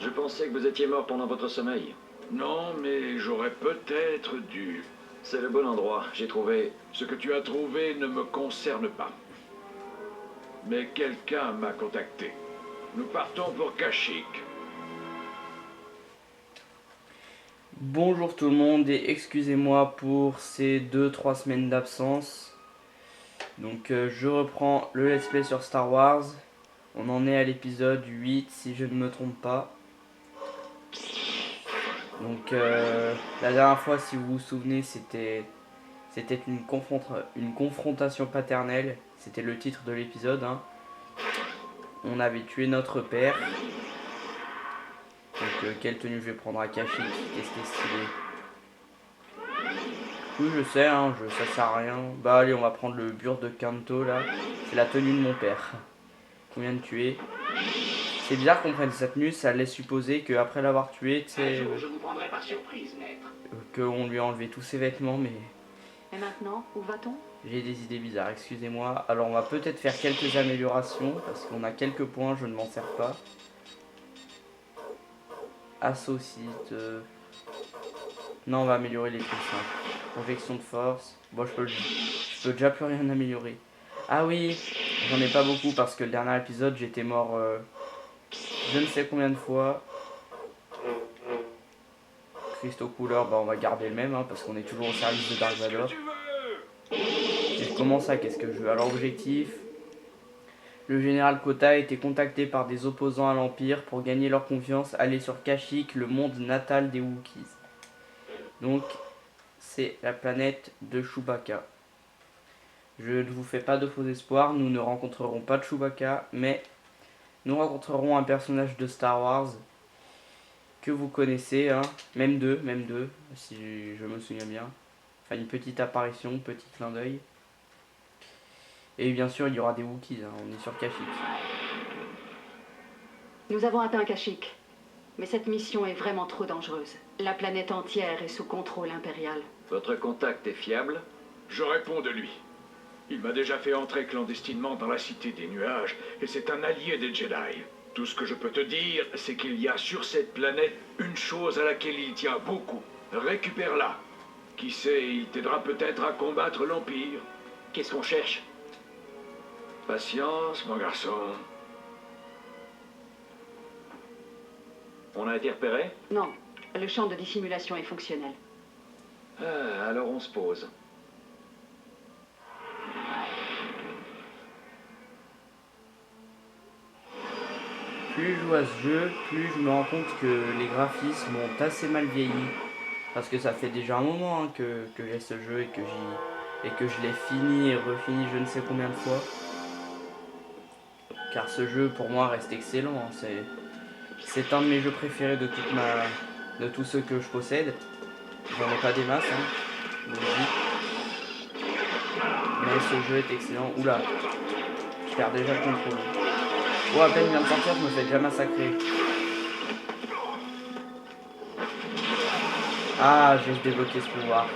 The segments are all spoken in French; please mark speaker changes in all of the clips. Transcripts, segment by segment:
Speaker 1: Je pensais que vous étiez mort pendant votre sommeil.
Speaker 2: Non, mais j'aurais peut-être dû.
Speaker 1: C'est le bon endroit. J'ai trouvé...
Speaker 2: Ce que tu as trouvé ne me concerne pas. Mais quelqu'un m'a contacté. Nous partons pour Kashyyyk.
Speaker 3: Bonjour tout le monde et excusez-moi pour ces 2-3 semaines d'absence. Donc je reprends le let's play sur Star Wars. On en est à l'épisode 8 si je ne me trompe pas. Donc la dernière fois, si vous vous souvenez, c'était une confrontation paternelle. C'était le titre de l'épisode, hein. On avait tué notre père. Donc quelle tenue je vais prendre à Kashyyyk? Qu'est-ce qui est stylé? Oui, je sais, hein, ça sert à rien. Bah allez, on va prendre le bure de Canto là. C'est la tenue de mon père. Combien de tuer? C'est bizarre qu'on prenne sa tenue, ça laisse supposer qu'après l'avoir tué, tu sais,
Speaker 4: je vous prendrai par surprise, maître.
Speaker 3: qu'on lui a enlevé tous ses vêtements, mais
Speaker 5: Et maintenant, où va-t-on?
Speaker 3: j'ai des idées bizarres, excusez-moi. Alors on va peut-être faire quelques améliorations, parce qu'on a quelques points, je ne m'en sers pas. Assaut-site. Non, on va améliorer les trucs simples. Projection de force. Bon, je peux déjà plus rien améliorer. Ah oui, j'en ai pas beaucoup parce que le dernier épisode, j'étais mort je ne sais combien de fois. Cristaux couleur, bah on va garder le même, hein, parce qu'on est toujours au service de Dark Vador. Et comment ça, qu'est-ce que je veux? Alors, objectif. Le général Kota a été contacté par des opposants à l'Empire pour gagner leur confiance, aller sur Kashyyyk, le monde natal des Wookiees. Donc, c'est la planète de Chewbacca. Je ne vous fais pas de faux espoirs, nous ne rencontrerons pas de Chewbacca, mais nous rencontrerons un personnage de Star Wars que vous connaissez, hein, même deux, si je me souviens bien. Enfin, une petite apparition, petit clin d'œil. Et bien sûr, il y aura des Wookiees, hein, on est sur Kashyyyk.
Speaker 5: Nous avons atteint Kashyyyk. Mais cette mission est vraiment trop dangereuse. La planète entière est sous contrôle impérial.
Speaker 1: Votre contact est fiable?
Speaker 2: Je réponds de lui. Il m'a déjà fait entrer clandestinement dans la Cité des Nuages, et c'est un allié des Jedi. Tout ce que je peux te dire, c'est qu'il y a sur cette planète une chose à laquelle il tient beaucoup. Récupère-la. Qui sait, il t'aidera peut-être à combattre l'Empire.
Speaker 1: Qu'est-ce qu'on cherche?
Speaker 2: Patience, mon garçon.
Speaker 1: On a été repéré?
Speaker 5: Non, le champ de dissimulation est fonctionnel.
Speaker 1: Ah, alors on se pose.
Speaker 3: Plus je joue à ce jeu, plus je me rends compte que les graphismes ont assez mal vieilli. Parce que ça fait déjà un moment, hein, que j'ai ce jeu et que je l'ai fini et refini je ne sais combien de fois. Car ce jeu pour moi reste excellent, hein. C'est un de mes jeux préférés de tous ceux que je possède. J'en ai pas des masses, hein, je vous le dis. Mais ce jeu est excellent. Oula, je perds déjà le contrôle. Oh, à peine il vient de sortir, je me fais déjà massacrer. Ah, j'ai débloqué ce pouvoir.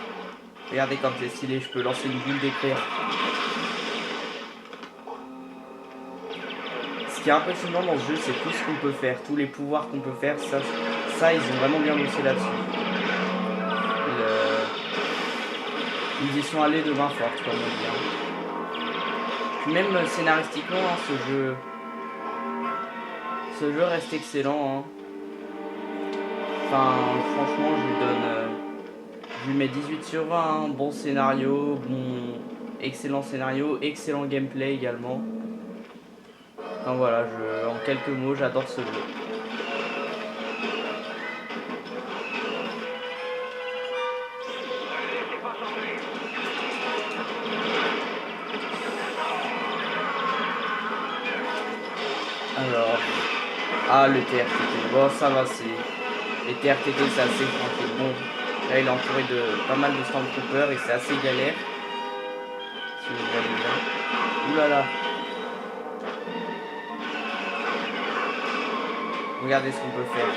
Speaker 3: Regardez comme c'est stylé, je peux lancer une boule d'éclair. Ce qui est impressionnant dans ce jeu, c'est tout ce qu'on peut faire, tous les pouvoirs qu'on peut faire. Ça, ils ont vraiment bien bossé là-dessus. Ils y sont allés de main forte, comme on dit, hein. Puis même scénaristiquement, hein, ce jeu reste excellent, hein. Enfin, franchement, je lui mets 18 sur 20, hein. Bon scénario, excellent scénario, excellent gameplay également. Enfin voilà, en quelques mots, j'adore ce jeu. Alors, le TRTT, bon ça va, les TRTT c'est assez tranquille. Bon, là il est entouré de pas mal de Stormtroopers et c'est assez galère. Si vous voyez bien. Oulala. Regardez ce qu'on peut faire.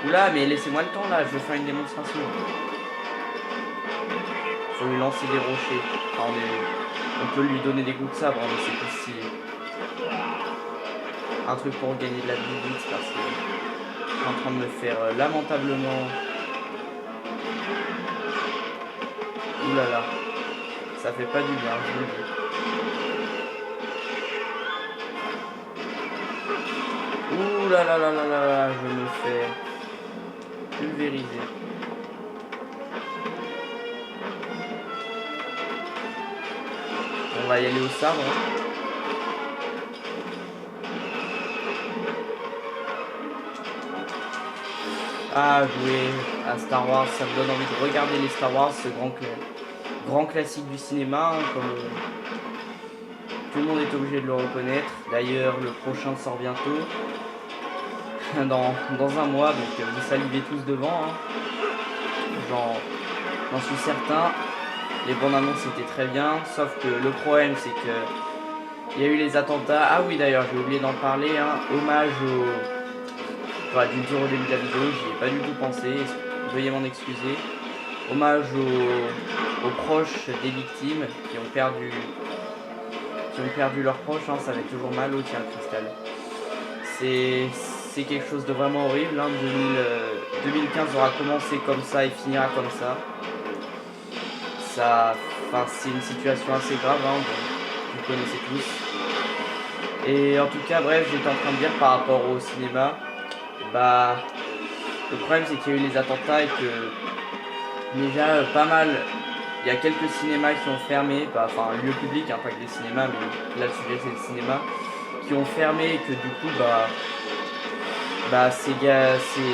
Speaker 3: Oula, mais laissez-moi le temps là, je vais faire une démonstration. Faut lui lancer des rochers. Enfin, on peut lui donner des coups de sabre, mais c'est aussi un truc pour gagner de la vie vite parce que suis en train de me faire lamentablement... Ouh là là. Ça fait pas du bien, je vous le dis. Ouh là là là là là là, je me fais pulvériser. On va y aller au sabre. Ah, jouer à Star Wars, ça me donne envie de regarder les Star Wars, ce grand classique du cinéma, hein, comme tout le monde est obligé de le reconnaître. D'ailleurs, le prochain sort bientôt, dans un mois, donc vous salivez tous devant. Hein. J'en suis certain. Les bandes annonces étaient très bien, sauf que le problème c'est que il y a eu les attentats. Ah oui, d'ailleurs, j'ai oublié d'en parler. Hein. Hommage au... J'aurais dû le dire au début de la vidéo, j'y ai pas du tout pensé, veuillez m'en excuser. Hommage aux proches des victimes qui ont perdu leurs proches, hein, ça fait toujours mal. Oh tiens, Cristal. C'est quelque chose de vraiment horrible. Hein. 2015 aura commencé comme ça et finira comme ça. C'est une situation assez grave, hein, vous connaissez tous. Et en tout cas, bref, j'étais en train de dire par rapport au cinéma. Bah, le problème c'est qu'il y a eu les attentats et que déjà pas mal, il y a quelques cinémas qui ont fermé, enfin lieux publics, hein, pas que des cinémas, mais là le sujet c'est le cinéma, qui ont fermé et que du coup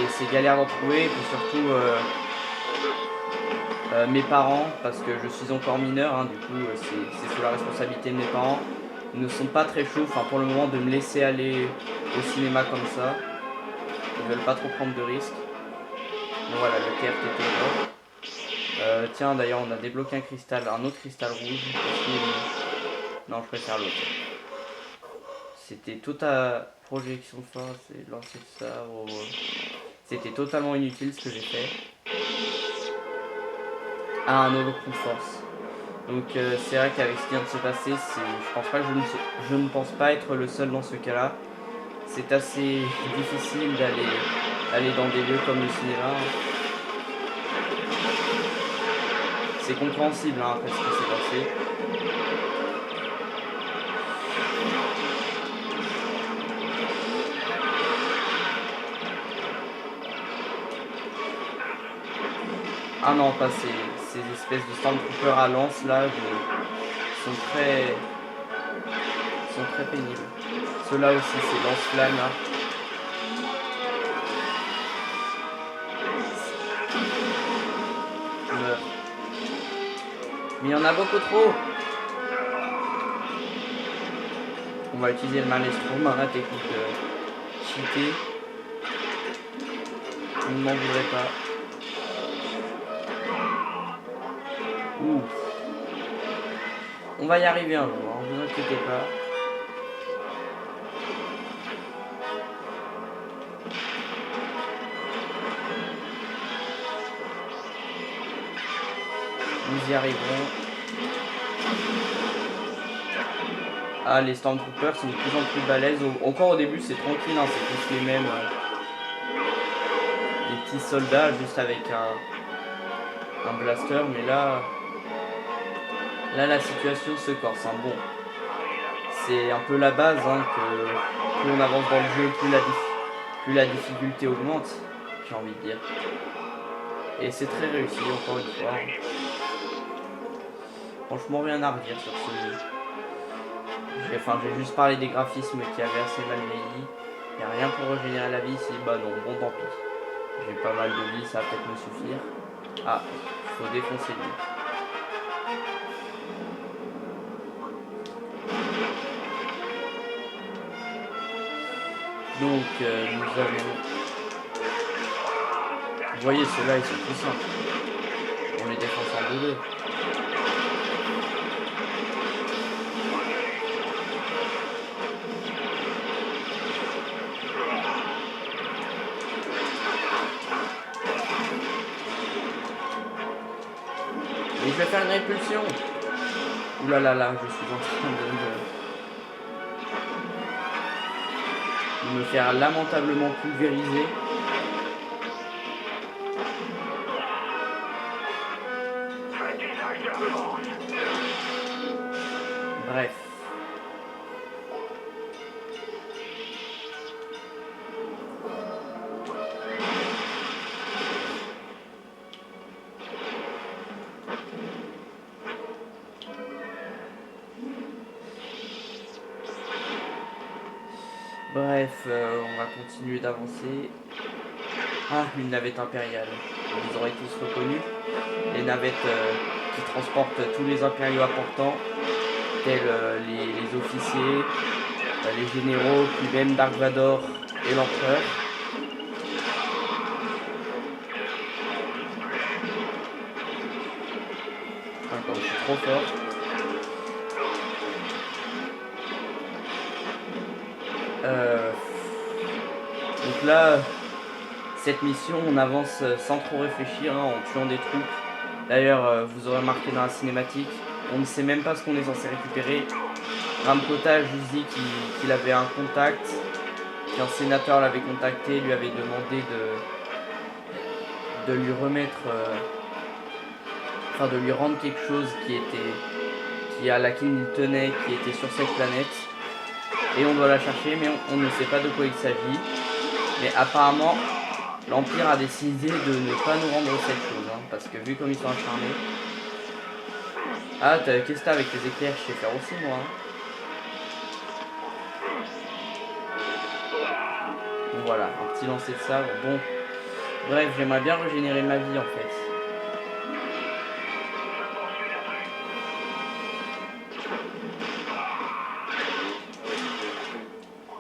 Speaker 3: c'est galère d'en trouver, et puis surtout mes parents, parce que je suis encore mineur, hein, du coup c'est sous la responsabilité de mes parents, ils ne sont pas très chauds, enfin pour le moment, de me laisser aller au cinéma comme ça. Ils veulent pas trop prendre de risques. Donc voilà, le TFTT est mort. Tiens, d'ailleurs, on a débloqué un autre cristal rouge. Non, je préfère l'autre. C'était tout à projection de force et lancer de ça. C'était totalement inutile ce que j'ai fait. Ah, un nouveau coup de force. Donc c'est vrai qu'avec ce qui vient de se passer, je ne pense pas être le seul dans ce cas-là. C'est assez difficile d'aller dans des lieux comme le cinéma. C'est compréhensible, hein, après ce qui s'est passé. Ah non, pas ces espèces de Stormtroopers à lance là, sont très pénibles. Ceux-là aussi, c'est lance-flamme là. Meurs. Mais il y en a beaucoup trop. On va utiliser le Maelstrom, hein, la technique cheatée. Je ne m'en voudrais pas. Ouh. On va y arriver un jour, hein, ne vous inquiétez pas. Nous y arriverons. Ah, les Stormtroopers sont de plus en plus balèzes. Encore au début, c'est tranquille, hein, c'est tous les mêmes. Des petits soldats juste avec un blaster, mais là, la situation se corse. Hein. Bon, c'est un peu la base, hein, que plus on avance dans le jeu, plus la difficulté augmente, j'ai envie de dire. Et c'est très réussi, encore une fois. Franchement, rien à redire sur ce jeu. J'ai juste parlé des graphismes qui avaient assez mal vieilli. Il n'y a rien pour régénérer la vie ici. Bah non, bon tant pis. J'ai pas mal de vie, ça va peut-être me suffire. Ah, il faut défoncer lui. Donc, nous avons... Vous voyez, ceux-là, ils sont tout simples. On les défonce en 2-2. Et je vais faire une répulsion. Ouh là là là, je suis en train de me faire lamentablement pulvériser. Bref, on va continuer d'avancer. Ah, une navette impériale. Vous aurez tous reconnu. Les navettes qui transportent tous les impériaux importants, tels les officiers, les généraux, puis même Dark Vador et l'empereur. Encore, je suis trop fort. Donc là, cette mission, on avance sans trop réfléchir, hein, en tuant des troupes. D'ailleurs, vous aurez remarqué dans la cinématique, on ne sait même pas ce qu'on est censé récupérer. Ramkota a juste dit qu'il avait un contact, qu'un sénateur l'avait contacté, lui avait demandé de lui remettre, de lui rendre quelque chose à laquelle il tenait, qui était sur cette planète. Et on doit la chercher, mais on ne sait pas de quoi il s'agit. Mais apparemment, l'Empire a décidé de ne pas nous rendre cette chose, hein, parce que vu comme ils sont acharnés... Ah, qu'est-ce que t'as avec les éclairs? Je sais faire aussi, moi. Hein. Bon, voilà, un petit lancer de sabre. Bon, bref, j'aimerais bien régénérer ma vie, en fait.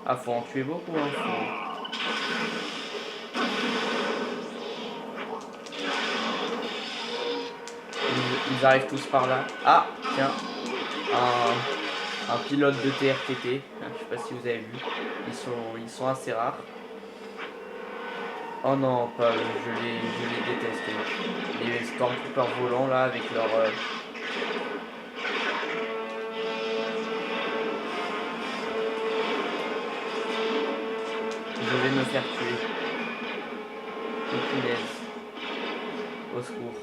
Speaker 3: Ah, faut en tuer beaucoup, hein. Ils arrivent tous par là. Ah, tiens, un pilote de TRTT. Je sais pas si vous avez vu. Ils sont assez rares. Oh non, pas, je les déteste. Les Stormtroopers volants là avec leur... Je vais me faire tuer. Oh punaise. Au secours.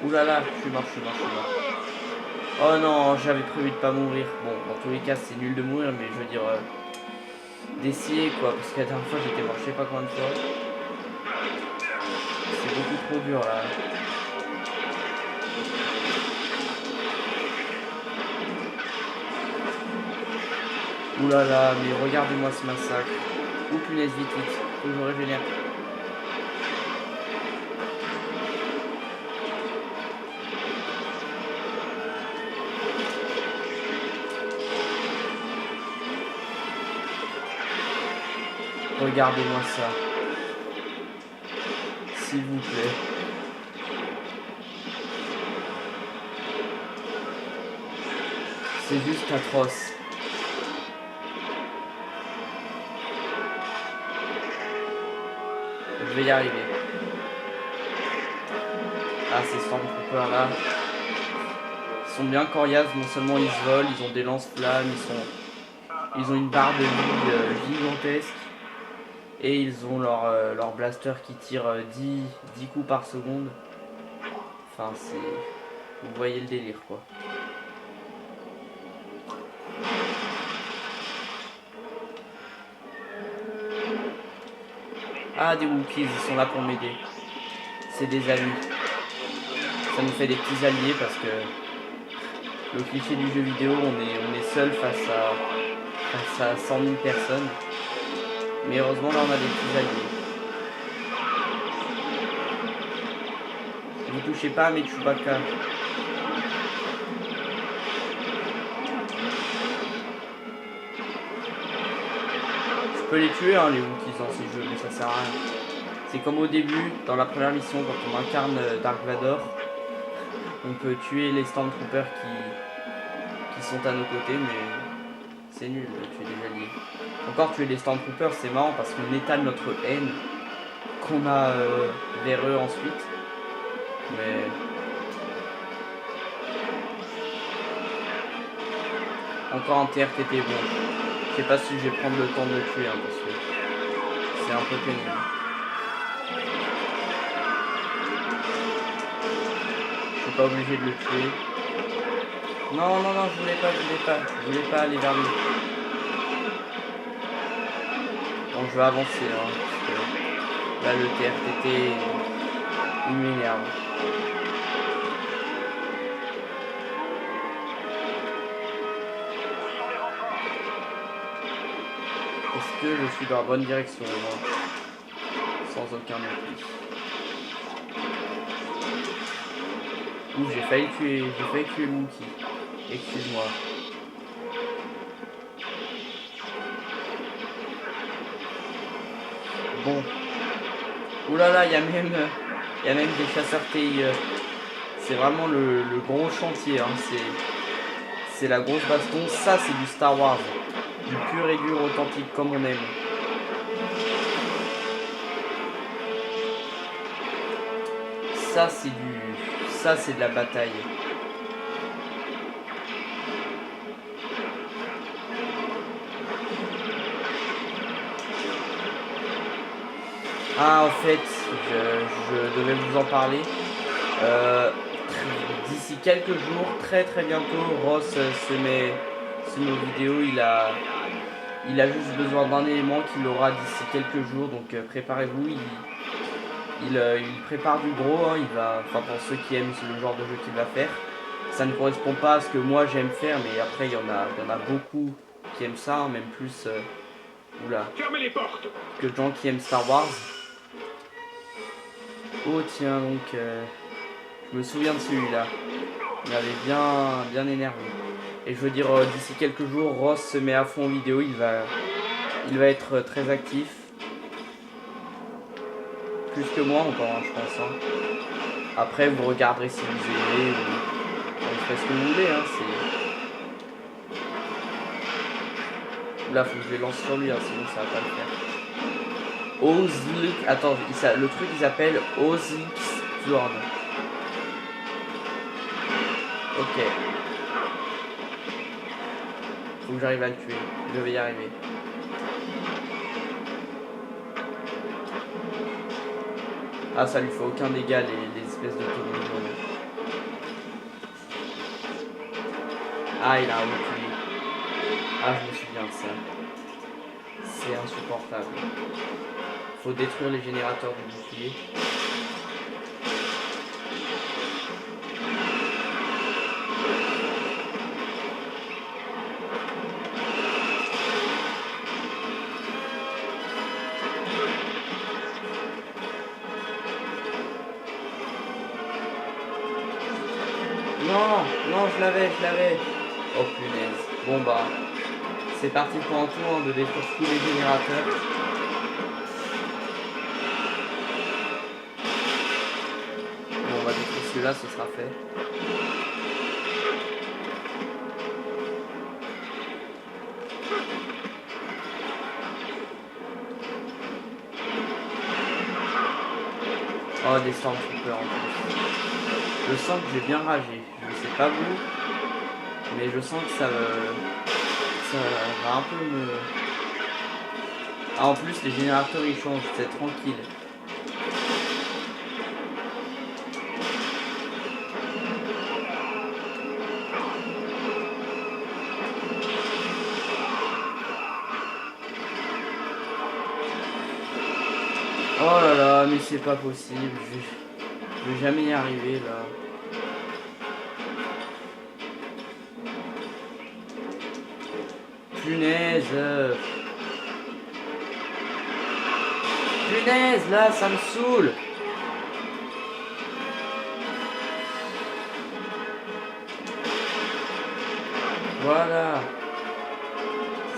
Speaker 3: Ouh là là, je suis mort. Oh non, j'avais prévu de pas mourir. Bon, dans tous les cas, c'est nul de mourir, mais je veux dire... d'essayer quoi, parce que la dernière fois j'étais mort je sais pas combien de fois. C'est beaucoup trop dur là. Ouh là là, mais regardez-moi ce massacre. Ouh punaise, vite, faut que je régénère. Regardez-moi ça. S'il vous plaît. C'est juste atroce. Je vais y arriver. Ah, ces Stormtroopers là. Ils sont bien coriaces, non seulement ils se volent, ils ont des lance-flammes, ils ont une barre de vie gigantesque. Et ils ont leur blaster qui tire 10 coups par seconde. Enfin, c'est... Vous voyez le délire, quoi. Ah, des Wookiees, ils sont là pour m'aider. C'est des amis. Ça nous fait des petits alliés parce que... Le cliché du jeu vidéo, on est seul face à 100 000 personnes. Mais heureusement, là, on a des petits alliés. Vous touchez pas à mes Chewbacca. Je peux les tuer, hein, les Wookiees dans ces jeux, mais ça sert à rien. C'est comme au début, dans la première mission, quand on incarne Dark Vador. On peut tuer les Stormtroopers qui sont à nos côtés, mais... C'est nul de tuer des alliés. Encore tuer les Stormtroopers, c'est marrant parce qu'on étale notre haine qu'on a vers eux ensuite. Mais... Encore un TRTT, bon. Je sais pas si je vais prendre le temps de le tuer, hein, parce que c'est un peu pénible. Je suis pas obligé de le tuer. Non, je voulais pas aller vers lui. Bon, je vais avancer, hein, parce que là, le TRTT, il m'énerve. Est-ce que je suis dans la bonne direction moi? Sans aucun oubli. Ouh, j'ai failli tuer Wookie. Excuse-moi. Bon. Ouh là là, il y a même des chasseurs TIE. C'est vraiment le gros chantier, hein. C'est la grosse baston. Ça, c'est du Star Wars. Du pur et dur authentique comme on aime. Ça, c'est de la bataille. Ah, en fait, je devais vous en parler. D'ici quelques jours, très bientôt, Ross se met nos vidéos. Il a juste besoin d'un élément qu'il aura d'ici quelques jours, donc préparez-vous. Il prépare du gros, hein. Enfin, pour ceux qui aiment le genre de jeu qu'il va faire. Ça ne correspond pas à ce que moi j'aime faire, mais après il y en a beaucoup qui aiment ça, hein, même plus oula,
Speaker 2: Fermez les portes.
Speaker 3: que de gens qui aiment Star Wars. Oh tiens, donc je me souviens de celui-là. Il m'avait bien énervé. Et je veux dire, d'ici quelques jours, Ross se met à fond en vidéo, il va être très actif. Plus que moi encore, hein, je pense. Hein. Après, vous regarderez si vous aimez, vous faites ce que vous voulez. Hein, là, faut que je les lance sur lui, hein, sinon ça va pas le faire. Ozlix, attends, le truc il s'appelle Ozlix Turn. Ok. Faut que j'arrive à le tuer. Je vais y arriver. Ah, ça lui fait aucun dégât les espèces de tournées jaunes. Ah, il a un bouclier. Ah, je me souviens de ça. C'est insupportable. Faut détruire les générateurs du bouclier. Non, je l'avais. Oh punaise. Bon bah, c'est parti pour un tour hein, de détruire tous les générateurs. Bon, on va détruire celui-là, ce sera fait. Oh, des Stormtroopers en plus. Je sens que j'ai bien ragé. Je sais pas vous, mais je sens que ça va un peu me... Ah, en plus, les générateurs ils changent, c'est tranquille. Oh là là, mais c'est pas possible. Je vais jamais y arriver là. Punaise. Punaise, là, ça me saoule. Voilà.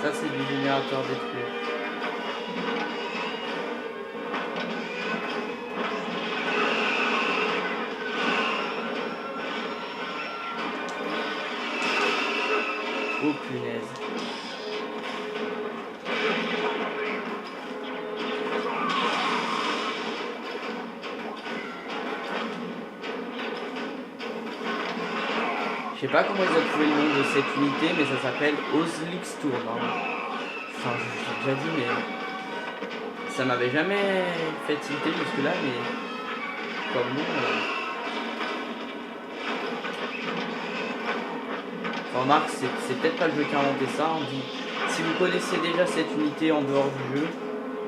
Speaker 3: Ça, c'est du générateur détruit. Oh punaise. Je sais pas comment ils ont trouvé le nom de cette unité, mais ça s'appelle Ozlix Turn. Hein. Enfin, j'ai déjà dit, mais ça m'avait jamais fait tilter jusque là, mais comme nous. Remarque, c'est peut-être pas le jeu qui a inventé ça. On dit, si vous connaissez déjà cette unité en dehors du jeu,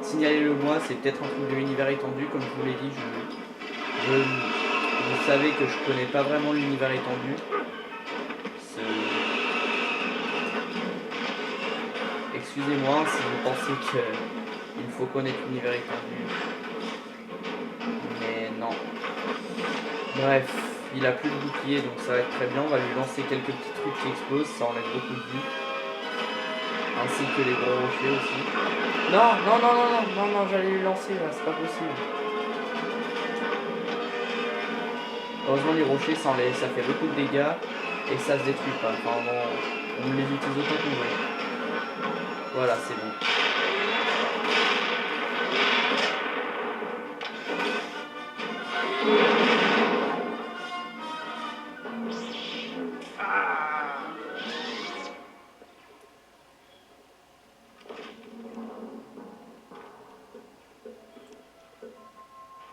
Speaker 3: signalez-le moi. C'est peut-être un truc de l'univers étendu, comme je vous l'ai dit. Vous savez que je connais pas vraiment l'univers étendu. excusez-moi si vous pensez qu'il faut connaître l'univers étendu. Mais non. Bref, il a plus de bouclier donc ça va être très bien. On va lui lancer quelques petits trucs qui explosent, ça enlève beaucoup de vie. Ainsi que les gros rochers aussi. Non, non, non, non, non, non, non, j'allais lui lancer là, c'est pas possible. Heureusement les rochers ça fait beaucoup de dégâts et ça se détruit pas. Enfin on les utilise autant qu'on veut. Voilà, c'est bon.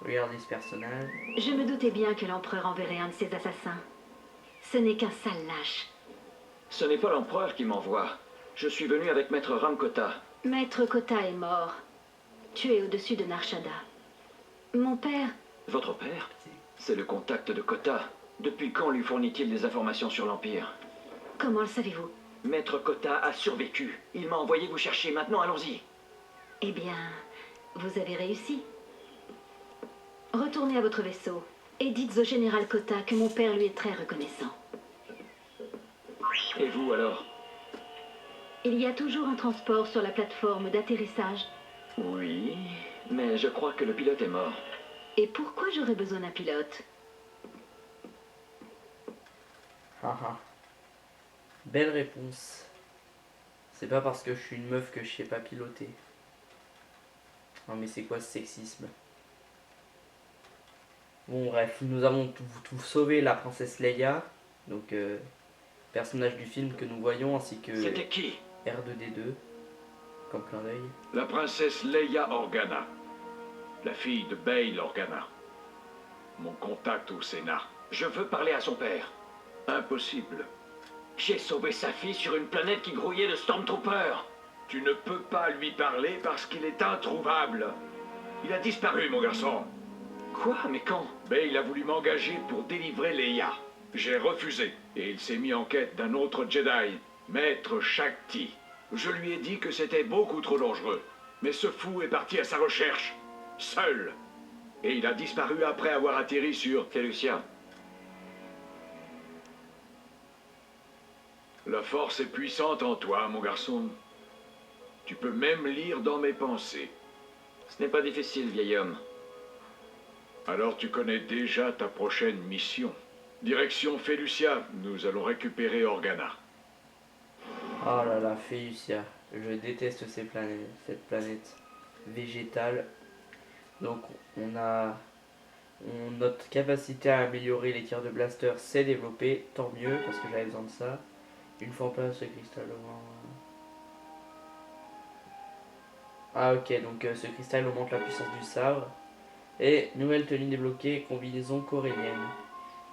Speaker 3: Regardez ce personnage.
Speaker 5: Je me doutais bien que l'empereur enverrait un de ses assassins. Ce n'est qu'un sale lâche.
Speaker 1: Ce n'est pas l'empereur qui m'envoie. Je suis venu avec Maître Ramkota.
Speaker 5: Maître Kota est mort, tué au-dessus de Narshada. Mon père,
Speaker 1: Votre père? C'est le contact de Kota. Depuis quand lui fournit-il des informations sur l'Empire?
Speaker 5: comment le savez-vous?
Speaker 1: Maître Kota a survécu. Il m'a envoyé vous chercher. Maintenant, allons-y.
Speaker 5: Eh bien, vous avez réussi. Retournez à votre vaisseau et dites au général Kota que mon père lui est très reconnaissant.
Speaker 1: Et vous, alors?
Speaker 5: Il y a toujours un transport sur la plateforme d'atterrissage.
Speaker 1: Oui, mais je crois que le pilote est mort.
Speaker 5: Et pourquoi j'aurais besoin d'un pilote?
Speaker 3: Haha. Belle réponse. C'est pas parce que je suis une meuf que je sais pas piloter. Non mais c'est quoi ce sexisme? Bon bref, nous avons tout sauvé la princesse Leia. Donc personnage du film que nous voyons ainsi que
Speaker 1: C'était qui?
Speaker 3: R2D2. Comme clin d'œil.
Speaker 2: La princesse Leia Organa, la fille de Bail Organa. Mon contact au Sénat.
Speaker 1: Je veux parler à son père.
Speaker 2: Impossible.
Speaker 1: J'ai sauvé sa fille sur une planète qui grouillait de Stormtroopers.
Speaker 2: Tu ne peux pas lui parler parce qu'il est introuvable. Il a disparu, mon garçon.
Speaker 1: Quoi? Mais quand?
Speaker 2: Bail a voulu m'engager pour délivrer Leia. J'ai refusé et il s'est mis en quête d'un autre Jedi, Maître Shakti. Je lui ai dit que c'était beaucoup trop dangereux. Mais ce fou est parti à sa recherche, seul. Et il a disparu après avoir atterri sur...
Speaker 1: Felucia.
Speaker 2: La force est puissante en toi, mon garçon. Tu peux même lire dans mes pensées.
Speaker 1: Ce n'est pas difficile, vieil homme.
Speaker 2: Alors tu connais déjà ta prochaine mission. Direction Felucia, nous allons récupérer Organa.
Speaker 3: Oh là là, Felucia. Je déteste cette planète végétale. Donc notre capacité à améliorer les tirs de blaster s'est développée. Tant mieux, parce que j'avais besoin de ça. Une fois en place, ce cristal Ah ok, donc ce cristal augmente la puissance du sabre. Et nouvelle tenue débloquée, combinaison corélienne.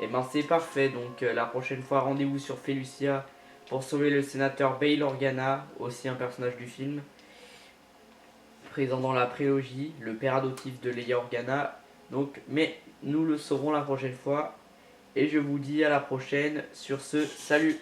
Speaker 3: Et ben c'est parfait, donc la prochaine fois rendez-vous sur Felucia pour sauver le sénateur Bail Organa, aussi un personnage du film, présent dans la prélogie, le père adoptif de Leia Organa. Donc, mais nous le saurons la prochaine fois. Et je vous dis à la prochaine. Sur ce, salut!